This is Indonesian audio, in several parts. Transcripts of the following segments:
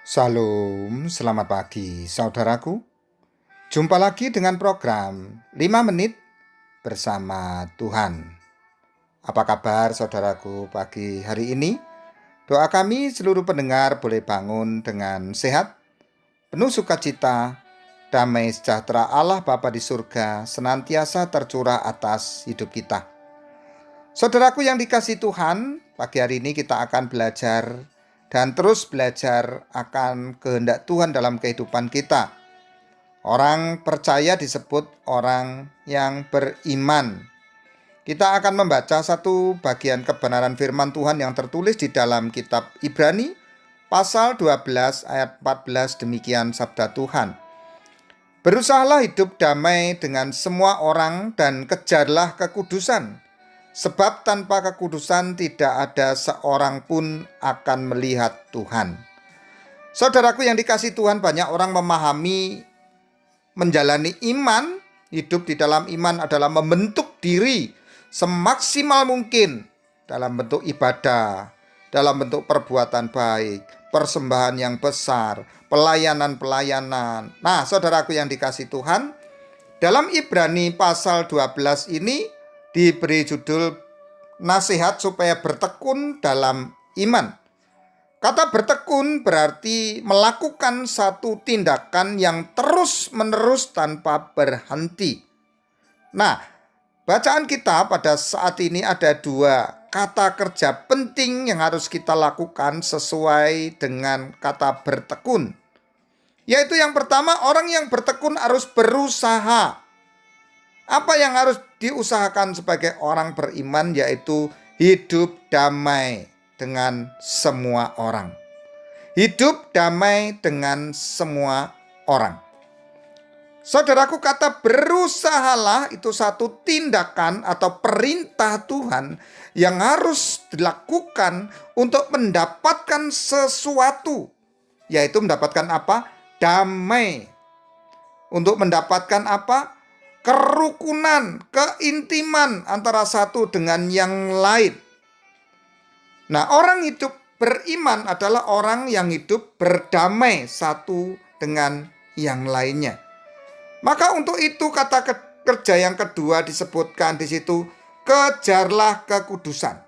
Salam, selamat pagi saudaraku. Jumpa lagi dengan program 5 menit bersama Tuhan. Apa kabar saudaraku pagi hari ini? Doa kami seluruh pendengar boleh bangun dengan sehat, penuh sukacita, damai sejahtera Allah Bapa di surga senantiasa tercurah atas hidup kita. Saudaraku yang dikasihi Tuhan, pagi hari ini kita akan belajar dan terus belajar akan kehendak Tuhan dalam kehidupan kita. Orang percaya disebut orang yang beriman. Kita akan membaca satu bagian kebenaran firman Tuhan yang tertulis di dalam kitab Ibrani pasal 12 ayat 14, demikian sabda Tuhan. Berusahalah hidup damai dengan semua orang dan kejarlah kekudusan, sebab tanpa kekudusan tidak ada seorang pun akan melihat Tuhan. Saudaraku yang dikasihi Tuhan, banyak orang memahami menjalani iman, hidup di dalam iman adalah membentuk diri semaksimal mungkin dalam bentuk ibadah, dalam bentuk perbuatan baik, persembahan yang besar, pelayanan-pelayanan. Nah, saudaraku yang dikasihi Tuhan, dalam Ibrani pasal 12 ini diberi judul nasihat supaya bertekun dalam iman. Kata bertekun berarti melakukan satu tindakan yang terus-menerus tanpa berhenti. Nah, bacaan kita pada saat ini ada dua kata kerja penting yang harus kita lakukan sesuai dengan kata bertekun. Yaitu yang pertama, orang yang bertekun harus berusaha. Apa yang harus diusahakan sebagai orang beriman yaitu hidup damai dengan semua orang. Hidup damai dengan semua orang. Saudaraku, kata berusahalah itu satu tindakan atau perintah Tuhan yang harus dilakukan untuk mendapatkan sesuatu. Yaitu mendapatkan apa? Damai. Untuk mendapatkan apa? Kerukunan, keintiman antara satu dengan yang lain. Nah, orang hidup beriman adalah orang yang hidup berdamai satu dengan yang lainnya. Maka untuk itu kata kerja yang kedua disebutkan di situ, kejarlah kekudusan.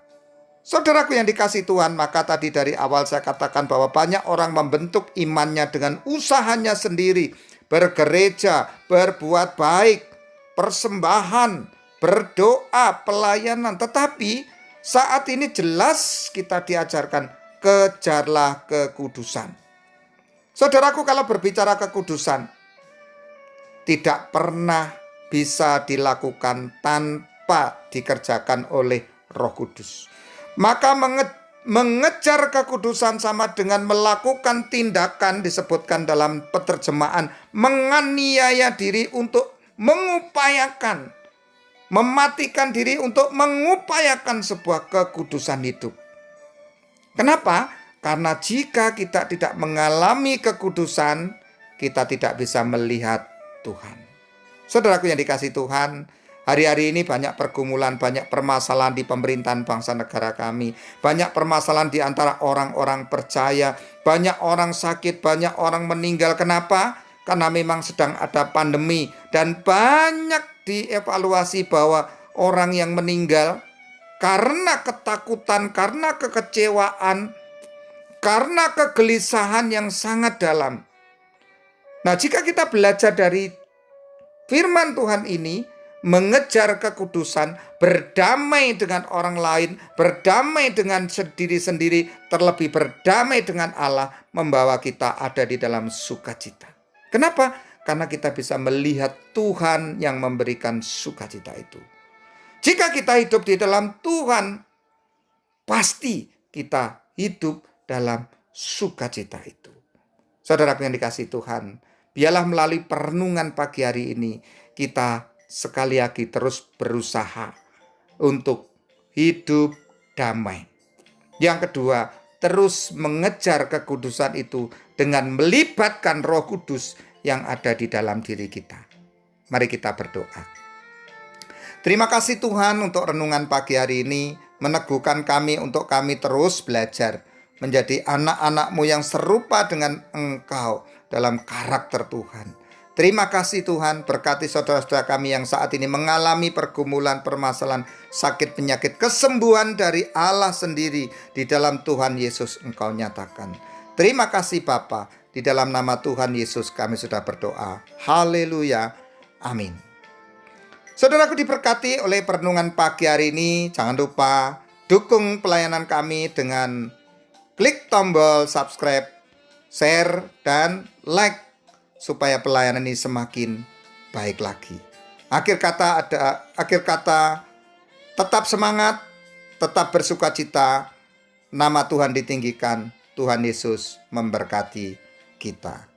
Saudaraku yang dikasihi Tuhan, maka tadi dari awal saya katakan bahwa banyak orang membentuk imannya dengan usahanya sendiri, bergereja, berbuat baik, persembahan, berdoa, pelayanan. Tetapi saat ini jelas kita diajarkan kejarlah kekudusan. Saudaraku, kalau berbicara kekudusan tidak pernah bisa dilakukan tanpa dikerjakan oleh Roh Kudus. Maka mengejar kekudusan sama dengan melakukan tindakan disebutkan dalam penerjemahan menganiaya diri untuk mengupayakan, mematikan diri untuk mengupayakan sebuah kekudusan hidup. Kenapa? Karena jika kita tidak mengalami kekudusan, kita tidak bisa melihat Tuhan. Saudaraku yang dikasihi Tuhan, hari-hari ini banyak pergumulan, banyak permasalahan di pemerintahan bangsa negara kami. Banyak permasalahan di antara orang-orang percaya. Banyak orang sakit, banyak orang meninggal. Kenapa? Karena memang sedang ada pandemi. Dan banyak dievaluasi bahwa orang yang meninggal karena ketakutan, karena kekecewaan, karena kegelisahan yang sangat dalam. Nah, jika kita belajar dari firman Tuhan ini, mengejar kekudusan, berdamai dengan orang lain, berdamai dengan diri sendiri, terlebih berdamai dengan Allah, membawa kita ada di dalam sukacita. Kenapa? Karena kita bisa melihat Tuhan yang memberikan sukacita itu. Jika kita hidup di dalam Tuhan, pasti kita hidup dalam sukacita itu. Saudaraku yang dikasihi Tuhan, biarlah melalui perenungan pagi hari ini, kita sekali lagi terus berusaha untuk hidup damai. Yang kedua, terus mengejar kekudusan itu dengan melibatkan Roh Kudus yang ada di dalam diri kita. Mari kita berdoa. Terima kasih Tuhan untuk renungan pagi hari ini, meneguhkan kami untuk kami terus belajar menjadi anak-anak-Mu yang serupa dengan Engkau dalam karakter Tuhan. Terima kasih Tuhan, berkati saudara-saudara kami yang saat ini mengalami pergumulan, permasalahan, sakit, penyakit, kesembuhan dari Allah sendiri. Di dalam Tuhan Yesus Engkau nyatakan. Terima kasih Bapa, di dalam nama Tuhan Yesus kami sudah berdoa. Haleluya, amin. Saudaraku diberkati oleh perenungan pagi hari ini. Jangan lupa dukung pelayanan kami dengan klik tombol subscribe, share, dan like, supaya pelayanan ini semakin baik lagi. Akhir kata, tetap semangat, tetap bersukacita, nama Tuhan ditinggikan, Tuhan Yesus memberkati kita.